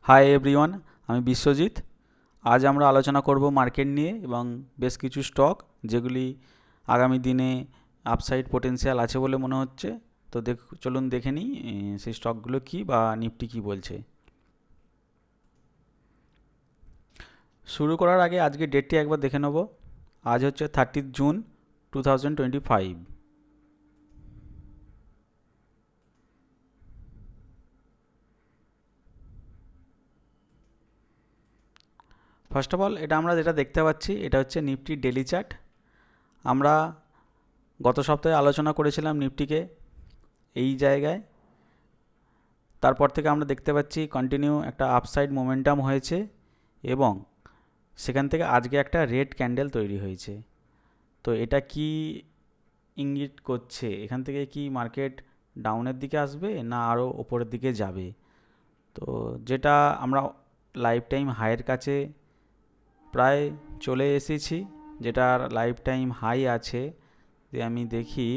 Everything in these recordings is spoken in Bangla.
হাই এভরিওয়ান, আমি বিশ্বজিৎ। আজ আমরা আলোচনা করব মার্কেট নিয়ে এবং বেশ কিছু স্টক যেগুলি আগামী দিনে আপসাইড পোটেনশিয়াল আছে বলে মনে হচ্ছে। তো চলুন দেখে নিই সেই স্টকগুলো কি বা নিফটি কি বলছে। শুরু করার আগে আজকে ডেটটি একবার দেখে নেব। আজ হচ্ছে 30 জুন 2025। ফার্স্ট অফ অল এটা আমরা যেটা দেখতে পাচ্ছি এটা হচ্ছে নিফটি ডেলি চার্ট। আমরা গত সপ্তাহে আলোচনা করেছিলাম নিফটিকে এই জায়গায়। তারপর থেকে আমরা দেখতে পাচ্ছি কন্টিনিউ একটা আপসাইড মোমেন্টাম হয়েছে এবং সেখান থেকে আজকে একটা রেড ক্যান্ডেল তৈরি হয়েছে। তো এটা কি ইঙ্গিত করছে? এখান থেকে কি মার্কেট ডাউনের দিকে আসবে না আরও ওপরের দিকে যাবে? তো যেটা আমরা লাইফ টাইম হাইয়ের কাছে প্রায় চলে এসেছি, যেটার লাইফ টাইম হাই আছে যে আমি দেখি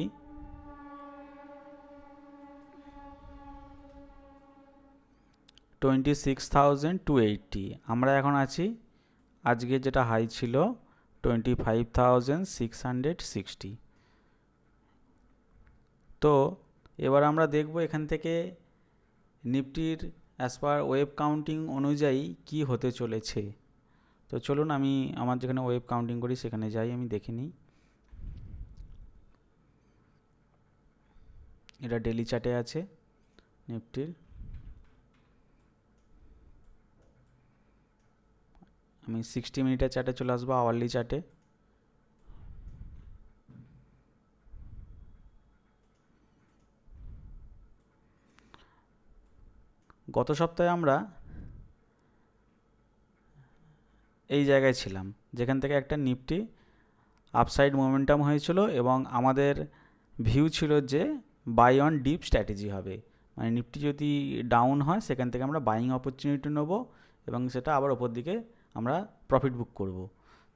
26,280। আমরা এখন আছি, আজকে যেটা হাই ছিল 25,660। তো এবার আমরা দেখব এখান থেকে নিফটির অ্যাজ পার ওয়েব কাউন্টিং অনুযায়ী কি হতে চলেছে। তো চলুন আমি আমার যেখানে ওয়েব কাউন্টিং করি সেখানে যাই, আমি দেখে নিই। এটা ডেলি চার্টে আছে নিফটির। আমি 60 মিনিটের চার্টে চলে আসবো, আওয়ারলি চার্টে। গত সপ্তাহে আমরা এই জায়গায় ছিলাম যেখান থেকে একটা নিফটি আপসাইড মোমেন্টাম হয়েছিল এবং আমাদের ভিউ ছিল যে বাই অন ডিপ স্ট্র্যাটেজি হবে, মানে নিফটি যদি ডাউন হয় সেখান থেকে আমরা বাইং অপরচুনিটি নেব এবং সেটা আবার ওপর দিকে আমরা প্রফিট বুক করব।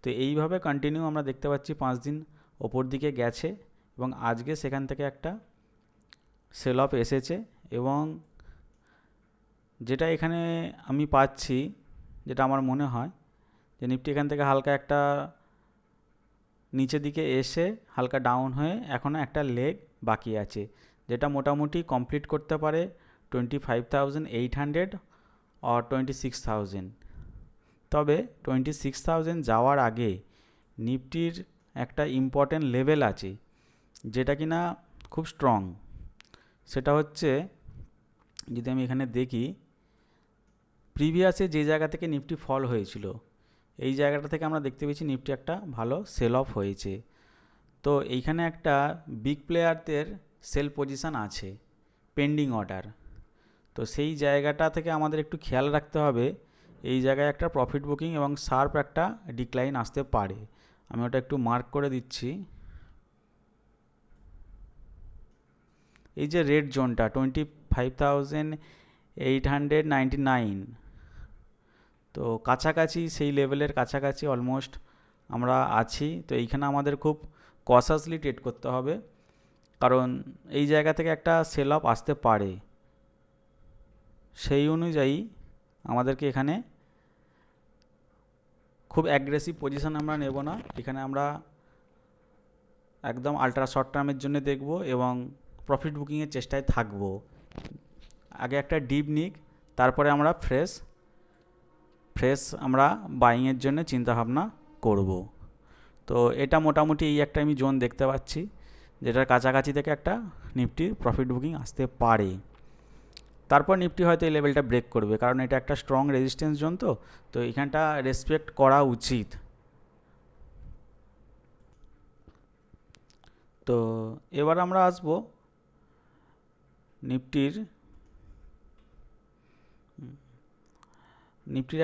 তো এইভাবে কন্টিনিউ আমরা দেখতে পাচ্ছি 5 দিন ওপর দিকে গেছে এবং আজকে সেখান থেকে একটা সেল অফ এসেছে এবং যেটা এখানে আমি পাচ্ছি, যেটা আমার মনে হয় যে নিফটি এখান থেকে হালকা একটা নিচের দিকে এসে হালকা ডাউন হয়ে এখনও একটা লেগ বাকি আছে, যেটা মোটামুটি কমপ্লিট করতে পারে 25,800 আর 26,000। তবে 26,000 যাওয়ার আগে নিফটির একটা ইম্পর্টেন্ট লেভেল আছে যেটা কিনা খুব স্ট্রং। সেটা হচ্ছে, যদি আমি এখানে দেখি প্রিভিয়াসে যে জায়গা থেকে নিফটি ফল হয়েছিল এই জায়গাটা থেকে আমরা দেখতে পেয়েছি নিফটি একটা ভালো সেল অফ হয়েছে। তো এইখানে একটা বিগ প্লেয়ারদের সেল পজিশান আছে, পেন্ডিং অর্ডার। তো সেই জায়গাটা থেকে আমাদের একটু খেয়াল রাখতে হবে, এই জায়গায় একটা প্রফিট বুকিং এবং শার্প একটা ডিক্লাইন আসতে পারে। আমি ওটা একটু মার্ক করে দিচ্ছি। এই যে রেড জোনটা 25,899, তো কাছাকাছি সেই লেভেলের কাছাকাছি অলমোস্ট আমরা আছি। তো এইখানে আমাদের খুব কশাসলি ট্রেড করতে হবে, কারণ এই জায়গা থেকে একটা সেল অফ আসতে পারে। সেই অনুযায়ী আমাদেরকে এখানে খুব অ্যাগ্রেসিভ পজিশন আমরা নেব না, এখানে আমরা একদম আলট্রা শর্ট টার্মের জন্য দেখব এবং প্রফিট বুকিংয়ের চেষ্টায় থাকব। আগে একটা ডিপ নিক, তারপরে আমরা ফ্রেশ আমরা বাইংয়ের জন্য চিন্তাভাবনা করব। তো এটা মোটামুটি এই একটা আমি জোন দেখতে পাচ্ছি, যেটার কাছাকাছি থেকে একটা নিফটি প্রফিট বুকিং আসতে পারে। তারপর নিফটি হয়তো এই লেভেলটা ব্রেক করবে, কারণ এটা একটা স্ট্রং রেজিস্ট্যান্স জোন। তো এখানটা রেসপেক্ট করা উচিত। তো এবার আমরা আসবো নিফটির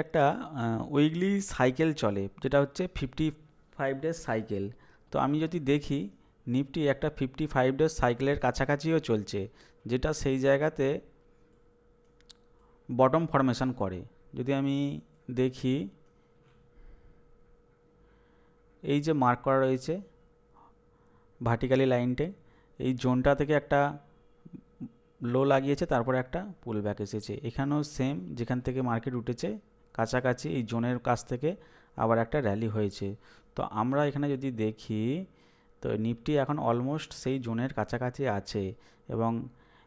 একটা উইকলি সাইকেল চলে, যেটা হচ্ছে 55 ডেজ সাইকেল। তো আমি যদি দেখি নিফটি একটা 55 ডেজ সাইকেলের কাছাকাছিও চলছে, যেটা সেই জায়গাতে বটম ফরমেশন করে। যদি আমি দেখি এই যে মার্ক করা রয়েছে ভার্টিক্যালি লাইনটে, এই জোনটা থেকে একটা লো লাগিয়েছে, তারপরে একটা পুল ব্যাক এসেছে। এখানেও সেম, যেখান থেকে মার্কেট উঠেছে কাছাকাছি এই জোনের কাছ থেকে আবার একটা র্যালি হয়েছে। তো আমরা এখানে যদি দেখি, তো নিফটি এখন অলমোস্ট সেই জোনের কাছাকাছি আছে, এবং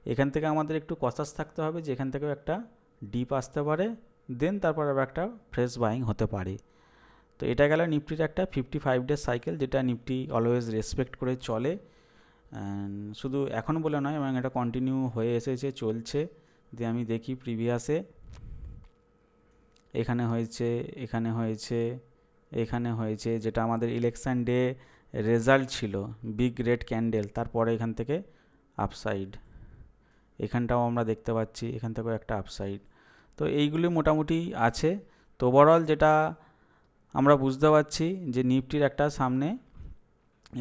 এখান থেকে আমাদের একটু কসাস থাকতে হবে যে এখান থেকেও একটা ডিপ আসতে পারে, দেন তারপর আবার একটা ফ্রেশ বাইং হতে পারে। তো এটা গেল নিফটির একটা 55 ডেজ সাইকেল, যেটা নিফটি অলওয়েজ রেসপেক্ট করে চলে, শুধু এখন বলে নয়, এবং এটা কন্টিনিউ হয়ে এসেছে, চলছে। দিয়ে আমি দেখি প্রিভিয়াসে এখানে হয়েছে, এখানে হয়েছে, এখানে হয়েছে, যেটা আমাদের ইলেকশন ডে রেজাল্ট ছিল, বিগ রেড ক্যান্ডেল, তারপরে এখান থেকে আপসাইড, এখানটাও আমরা দেখতে পাচ্ছি, এখান থেকেও একটা আপসাইড। তো এইগুলি মোটামুটি আছে। তো ওভারঅল যেটা আমরা বুঝতে পারছি যে নিফটির একটা সামনে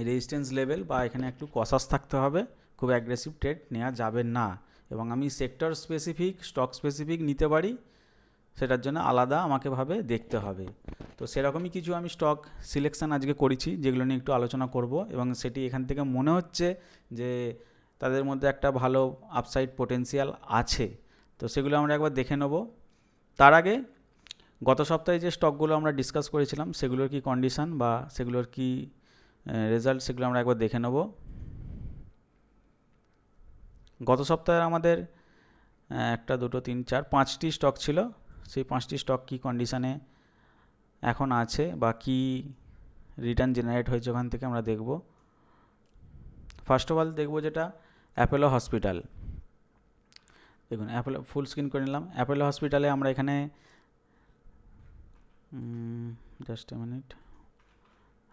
রেজিস্ট্যান্স লেভেল বা এখানে একটু কসাস থাকতে হবে, খুব অ্যাগ্রেসিভ ট্রেড নেওয়া যাবে না। এবং আমি সেক্টর স্পেসিফিক, স্টক স্পেসিফিক নিতে পারি, সেটার জন্য আলাদা আমাকে ভাবে দেখতে হবে। তো সেরকমই কিছু আমি স্টক সিলেকশান আজকে করেছি, যেগুলো নিয়ে একটু আলোচনা করব, এবং সেটি এখান থেকে মনে হচ্ছে যে তাদের মধ্যে একটা ভালো আপসাইড পোটেন্সিয়াল আছে। তো সেগুলো আমরা একবার দেখে নেব। তার আগে গত সপ্তাহে যে স্টকগুলো আমরা ডিসকাস করেছিলাম, সেগুলোর কি কন্ডিশন বা সেগুলোর কি রেজাল্ট, সেগুলো আমরা একবার দেখে নেব। গত সপ্তাহে আমাদের 1 2 3 4 5টি স্টক ছিল। সেই 5টি স্টক কি কন্ডিশানে এখন আছে বা কি রিটার্ন জেনারেট হয়েছে ওখান থেকে আমরা দেখব। ফার্স্ট অফ অল দেখব যেটা অ্যাপোলো হসপিটাল। দেখুন অ্যাপোলো, ফুল স্ক্রিন করে নিলাম। অ্যাপোলো হসপিটালে আমরা এখানে জাস্ট এ মিনিট,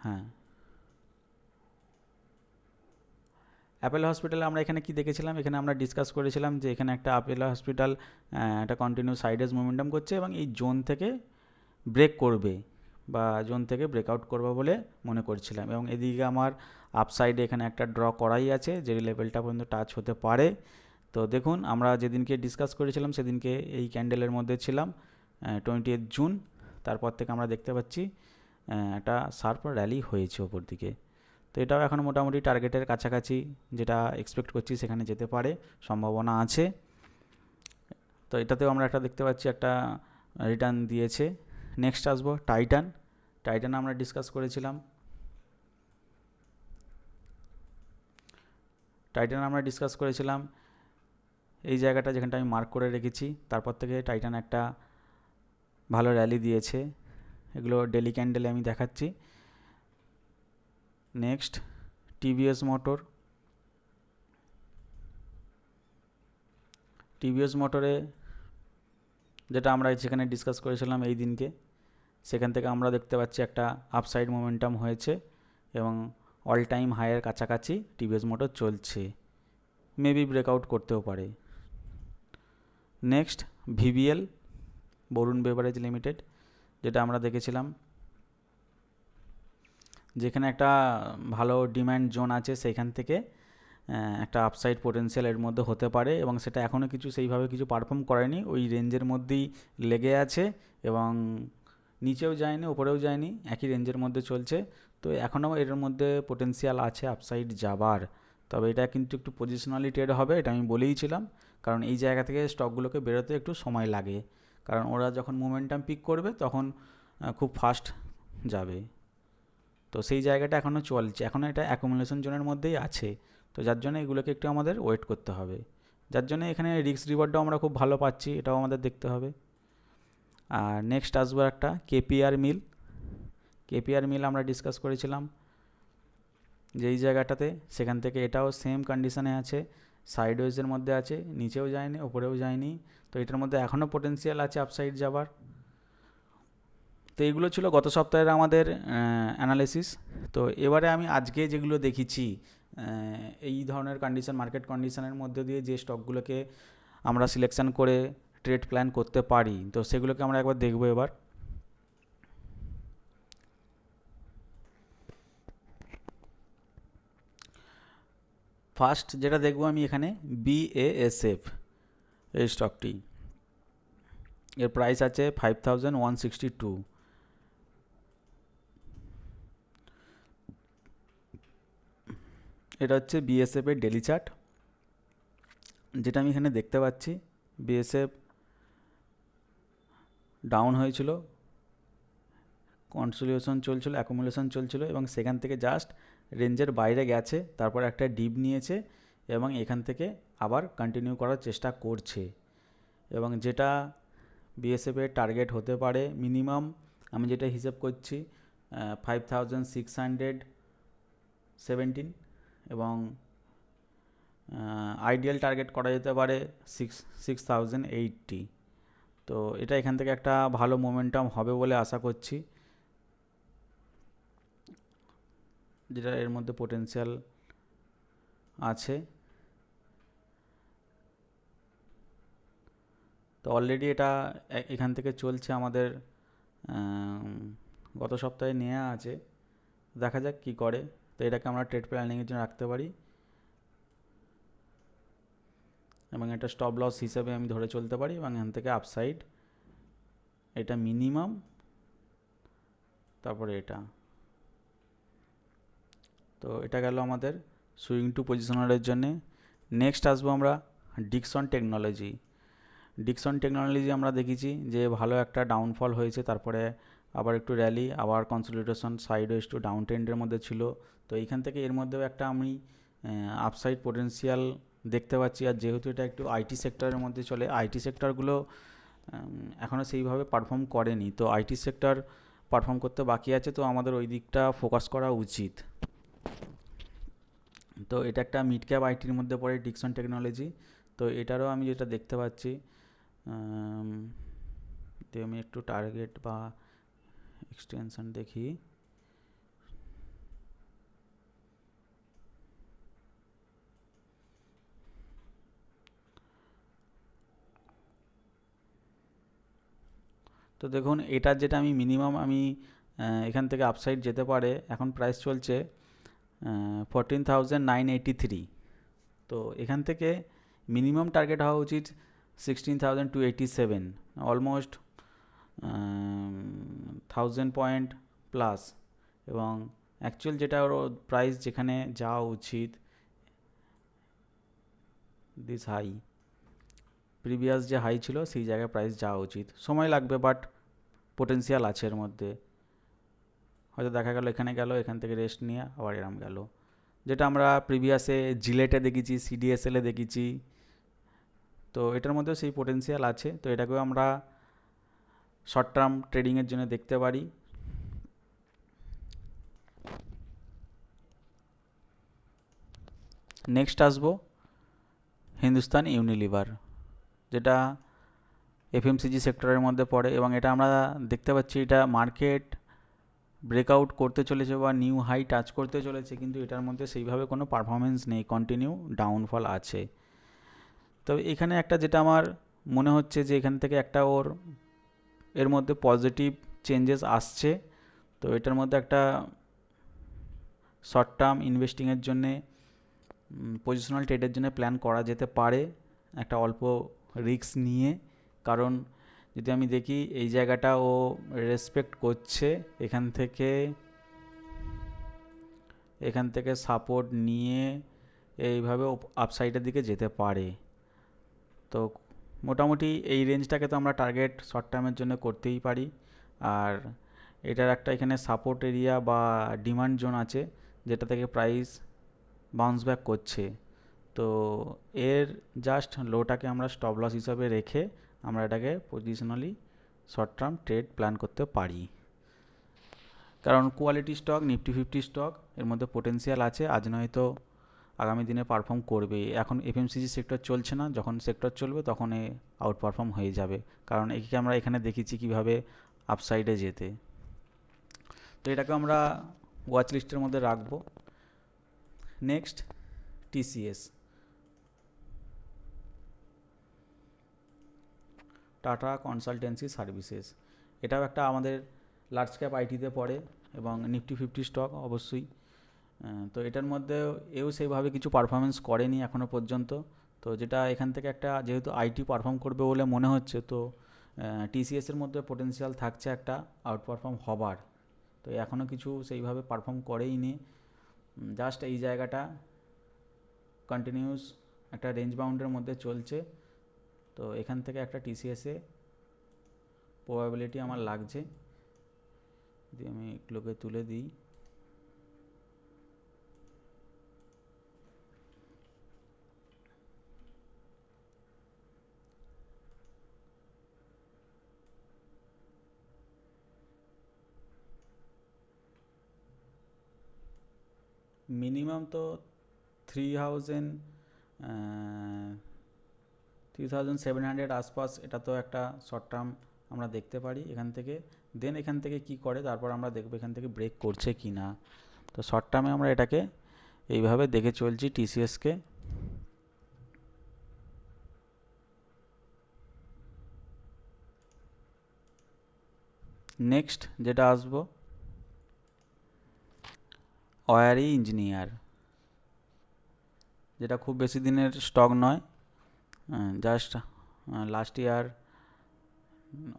হ্যাঁ, অ্যাপোলো হসপিটালে আমরা এখানে কি দেখেছিলাম, এখানে আমরা ডিসকাস করেছিলাম যে এখানে একটা অ্যাপোলো হসপিটাল একটা কন্টিনিউ সাইডেজ মোমেন্টাম করছে এবং এই জোন থেকে ব্রেক করবে বা জোন থেকে ব্রেকআউট করবে বলে মনে করছিলাম। এবং এদিকে আমার আপসাইডে এখানে একটা ড্র করাই আছে, যে লেভেলটা পর্যন্ত টাচ হতে পারে। তো দেখুন আমরা যেদিনকে ডিসকাস করেছিলাম সেদিনকে এই ক্যান্ডেলের মধ্যে ছিলাম 20 জুন। তারপর থেকে আমরা দেখতে পাচ্ছি একটা শার্প র্যালি হয়েছে ওপর দিকে। তো এটাও এখন মোটামুটি টার্গেটের কাছাকাছি, যেটা এক্সপেক্ট করছি সেখানে যেতে পারে, সম্ভাবনা আছে। তো এটাতেও আমরা একটা দেখতে পাচ্ছি একটা রিটার্ন দিয়েছে। নেক্সট আসবো টাইটান। টাইটান আমরা ডিসকাস করেছিলাম, এই জায়গাটা যেখানটা আমি মার্ক করে রেখেছি, তারপর থেকে টাইটান একটা ভালো র্যালি দিয়েছে। এগুলো ডেলি ক্যান্ডেলে আমি দেখাচ্ছি। Next TVS motor. টিভিএস মোটরে যেটা আমরা যেখানে ডিসকাস করেছিলাম এই দিনকে, সেখান থেকে আমরা দেখতে পাচ্ছি একটা আপসাইড মোমেন্টাম হয়েছে এবং অল টাইম হাইয়ের কাছাকাছি টিভিএস মোটর চলছে, মেবি ব্রেকআউট করতেও পারে। নেক্সট ভিবিএল, বরুণ বেভারেজ লিমিটেড, যেটা আমরা দেখেছিলাম যেখানে একটা ভালো ডিম্যান্ড জোন আছে, সেইখান থেকে একটা আপসাইড পোটেন্সিয়াল এর মধ্যে হতে পারে, এবং সেটা এখনও কিছু সেইভাবে কিছু পারফর্ম করেনি, ওই রেঞ্জের মধ্যেই লেগে আছে এবং নিচেও যায়নি ওপরেও যায়নি, একই রেঞ্জের মধ্যে চলছে। তো এখনও এর মধ্যে পোটেন্সিয়াল আছে আপসাইড যাবার, তবে এটা কিন্তু একটু পজিশনালি ট্রেড হবে, এটা আমি বলেইছিলাম। কারণ এই জায়গা থেকে স্টকগুলোকে বেরোতে একটু সময় লাগে, কারণ ওরা যখন মোমেন্টাম পিক করবে তখন খুব ফাস্ট যাবে। তো সেই জায়গাটা এখনও চলছে, এখনও এটা অ্যাকুমুলেশন জোনের মধ্যেই আছে। তো যার জন্য এগুলোকে একটু আমাদের ওয়েট করতে হবে, যার জন্য এখানে রিস্ক রিওয়ার্ডটাও আমরা খুব ভালো পাচ্ছি, এটাও আমাদের দেখতে হবে। আর নেক্সট আসবো একটা কেপিআর মিল। কেপিআর মিল আমরা ডিসকাস করেছিলাম যে এই জায়গাটাতে, সেখান থেকে এটাও সেম কন্ডিশানে আছে, সাইডওয়েজের মধ্যে আছে, নিচেও যায়নি ওপরেও যায়নি। তো এটার মধ্যে এখনও পোটেন্সিয়াল আছে আপসাইড যাবার। তো এইগুলো ছিল গত সপ্তাহের আমাদের অ্যানালিসিস। তো এবারে আমি আজকে যেগুলো দেখেছি, এই ধরনের কন্ডিশন, মার্কেট কন্ডিশনের মধ্যে দিয়ে যে স্টকগুলোকে আমরা সিলেকশান করে ট্রেড প্ল্যান করতে পারি, তো সেগুলোকে আমরা একবার দেখবো এবার। ফার্স্ট যেটা দেখবো আমি এখানে BASF, এই স্টকটি, এর প্রাইস আছে 5162। এটা হচ্ছে BASF এর ডেলি চার্ট। যেটা আমি এখানে দেখতে পাচ্ছি, বিএসএফ ডাউন হয়েছিল, কনসোলিডেশন চলছিল, অ্যাকুমুলেশন চলছিল এবং সেখান থেকে জাস্ট রেঞ্জের বাইরে গেছে, তারপর একটা ডিপ নিয়েছে এবং এখান থেকে আবার কন্টিনিউ করার চেষ্টা করছে। এবং যেটা বিএসএফের টার্গেট হতে পারে মিনিমাম, আমি যেটা হিসেব করছি 5617 এবং আইডিয়াল টার্গেট করা যেতে পারে 6080। তো এটা এখান থেকে একটা ভালো মোমেন্টাম হবে বলে আশা করছি, যেটা এর মধ্যে পোটেনশিয়াল আছে। তো অলরেডি এটা এখান থেকে চলছে, আমাদের গত সপ্তাহে নেওয়া আছে, দেখা যাক কি করে। তো এটাকে আমরা ট্রেড প্ল্যানিংয়ের জন্য রাখতে পারি এবং এটা স্টপ লস হিসেবে আমি ধরে চলতে পারি এবং এখান থেকে আপসাইড এটা মিনিমাম, তারপরে এটা। তো এটা গেল আমাদের সুইং টু পজিশনারের জন্যে। নেক্সট আসবো আমরা ডিকসন টেকনোলজি। ডিকসন টেকনোলজি আমরা দেখেছি যে ভালো একটা ডাউনফল হয়েছে, তারপরে আবার একটু র্যালি, আবার কনসলিডেশন সাইডওয়েজ টু ডাউন ট্রেন্ডের মধ্যে ছিল। তো এইখান থেকে এর মধ্যেও একটা আমি আপসাইড পোটেন্সিয়াল দেখতে পাচ্ছি। আর যেহেতু এটা একটু আইটি সেক্টরের মধ্যে চলে, আইটি সেক্টরগুলো এখনও সেইভাবে পারফর্ম করেনি, তো আইটি সেক্টর পারফর্ম করতে বাকি আছে, তো আমাদের ওই দিকটা ফোকাস করা উচিত। তো এটা একটা মিড ক্যাপ আইটির মধ্যে পড়ে ডিকসন টেকনোলজি। তো এটারও আমি যেটা দেখতে পাচ্ছি, আমি একটু টার্গেট বা এক্সটেনশন দেখি। তো দেখুন, এটা যেটা আমি মিনিমাম আমি এখান থেকে আপসাইড যেতে পারে, এখন প্রাইস চলছে 14,983। তো এখান থেকে মিনিমাম টার্গেট হওয়া উচিত 16,287, অলমোস্ট 1000 পয়েন্ট প্লাস। এবং অ্যাকচুয়াল যেটা ওর প্রাইস যেখানে যাওয়া উচিত, দিস হাই, প্রিভিয়াস যে হাই ছিল সেই জায়গায় প্রাইস যাওয়া উচিত। সময় লাগবে, বাট পোটেন্সিয়াল আছে এর মধ্যে। হয়তো দেখা গেল এখানে গেল, এখান থেকে রেস্ট নিয়ে আবার এরম গেল, যেটা আমরা প্রিভিয়াসে জিলেটে দেখেছি, সিডিএসএলে দেখেছি। তো এটার মধ্যেও সেই পোটেন্সিয়াল আছে, তো এটাকেও আমরা শর্ট টার্ম ট্রেডিংয়ের জন্য দেখতে পারি। নেক্সট আসবো হিন্দুস্তান ইউনিলিভার, যেটা এফএমসিজি সেক্টরের মধ্যে পড়ে এবং এটা আমরা দেখতে পাচ্ছি এটা মার্কেট ব্রেকআউট করতে চলেছে বা নিউ হাই টাচ করতে চলেছে, কিন্তু এটার মধ্যে সেইভাবে কোনো পারফরমেন্স নেই, কন্টিনিউ ডাউনফল আছে। তো এখানে একটা যেটা আমার মনে হচ্ছে যে এখান থেকে একটা এর মধ্যে পজিটিভ চেঞ্জেস আসছে। তো এটার মধ্যে একটা শর্ট টার্ম ইনভেস্টিংয়ের জন্যে, পজিশনাল ট্রেডের জন্য প্ল্যান করা যেতে পারে একটা অল্প রিস্ক নিয়ে। কারণ যদি আমি দেখি এই জায়গাটা ও রেসপেক্ট করছে, এখান থেকে সাপোর্ট নিয়ে এইভাবে আপসাইডের দিকে যেতে পারে। তো মোটামুটি এই রেঞ্জটাকে তো আমরা টার্গেট শর্ট টার্মের জন্য করতেই পারি। আর এটার একটা এখানে সাপোর্ট এরিয়া বা ডিমান্ড জোন আছে, যেটা থেকে প্রাইস বাউন্স ব্যাক করছে। তো এর জাস্ট লোটাকে আমরা স্টপ লস হিসাবে রেখে আমরা এটাকে পজিশনালি শর্ট টার্ম ট্রেড প্ল্যান করতে পারি। কারণ কোয়ালিটি স্টক, নিফটি 50 স্টক, এর মধ্যে পোটেন্সিয়াল আছে, আজ নয়তো আগামী দিনে পারফর্ম করবে। এখন এফএমসিজি সেক্টর চলছে না, যখন সেক্টর চলবে তখন এ আউট পারফর্ম হয়ে যাবে, কারণ একে আমরা এখানে দেখেছি কীভাবে আপসাইডে যেতে। তো এটাকে আমরা ওয়াচ লিস্টের মধ্যে রাখবো। Next TCS, tata consultancy services. এটাও একটা আমাদের লার্জ ক্যাপ আইটিতে পড়ে এবং নিফটি 50 স্টক অবশ্যই। তো এটার মধ্যে এও সেইভাবে কিছু পারফরমেন্স করেনি এখনও পর্যন্ত। তো যেটা এখান থেকে একটা, যেহেতু আইটি পারফর্ম করবে বলে মনে হচ্ছে, তো টিসিএসের মধ্যে পোটেন্সিয়াল থাকছে একটা আউট পারফর্ম হবার। তো এখনও কিছু সেইভাবে পারফর্ম করেই নি, জাস্ট এই জায়গাটা কন্টিনিউস একটা রেঞ্জ বাউন্ডের মধ্যে চলছে। তো এখান থেকে একটা টিসিএসে প্রবাবিলিটি আমার লাগছে, যদি আমি এগুলোকে তুলে দিই। মিনিমাম তো 3700 আশপাশ, এটা তো একটা শর্ট টার্ম আমরা দেখতে পারি এখান থেকে। দেন এখান থেকে কি করে তারপর আমরা দেখবো এখান থেকে ব্রেক করছে কি না। তো শর্ট টার্মে আমরা এটাকে এইভাবে দেখে চলছি টিসিএসকে। নেক্সট যেটা আসবো, ওয়ারি ইঞ্জিনিয়ার, যেটা খুব বেশি দিনের স্টক নয়, just last year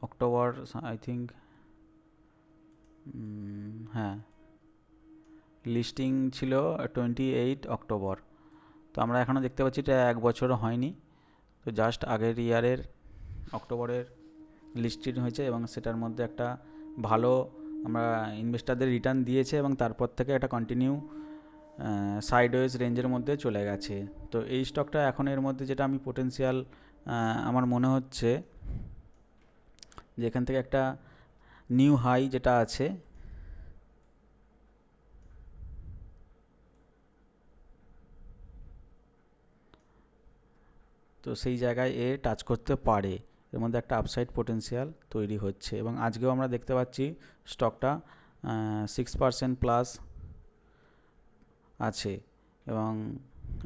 October I think, হ্যাঁ লিস্টিং ছিল 28 অক্টোবর। তো আমরা এখনও দেখতে পাচ্ছি এটা 1 বছরও হয়নি, তো জাস্ট আগের ইয়ারের অক্টোবরের লিস্টেড হয়েছে এবং সেটার মধ্যে একটা ভালো আমরা ইনভেস্টারদের রিটার্ন দিয়েছে এবং তারপর থেকে একটা কন্টিনিউ সাইডওয়েজ রেঞ্জের মধ্যে চলে গেছে। তো এই স্টকটা এখন এর মধ্যে যেটা আমি পোটেন্সিয়াল আমার মনে হচ্ছে যে এখান থেকে একটা নিউ হাই যেটা আছে, তো সেই জায়গায় এ টাচ করতে পারে, এর মধ্যে একটা আপসাইড পোটেন্সিয়াল তৈরি হচ্ছে। এবং আজকেও আমরা দেখতে পাচ্ছি স্টকটা 6% প্লাস আছে এবং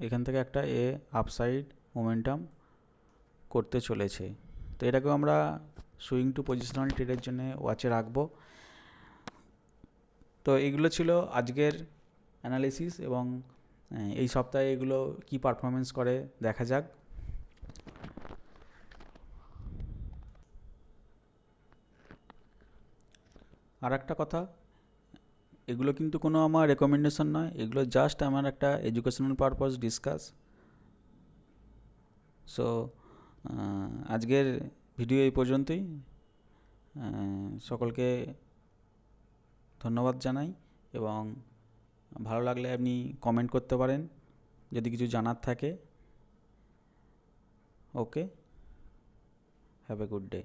এখান থেকে একটা এ আপসাইড মোমেন্টাম করতে চলেছে। তো এটাকেও আমরা সুইং টু পজিশনাল ট্রেডের জন্য ওয়াচে রাখবো। তো এগুলো ছিল আজকের অ্যানালিসিস এবং এই সপ্তাহে এগুলো কি পারফরমেন্স করে দেখা যাক। আর একটা কথা, এগুলো কিন্তু কোনো আমার রেকমেন্ডেশন নয়, এগুলো জাস্ট আমার একটা এডুকেশনাল পারপাস ডিসকাস। সো আজকের ভিডিও এই পর্যন্তই। সকলকে ধন্যবাদ জানাই এবং ভালো লাগলে আপনি কমেন্ট করতে পারেন যদি কিছু জানার থাকে। ওকে, হ্যাভ এ গুড ডে।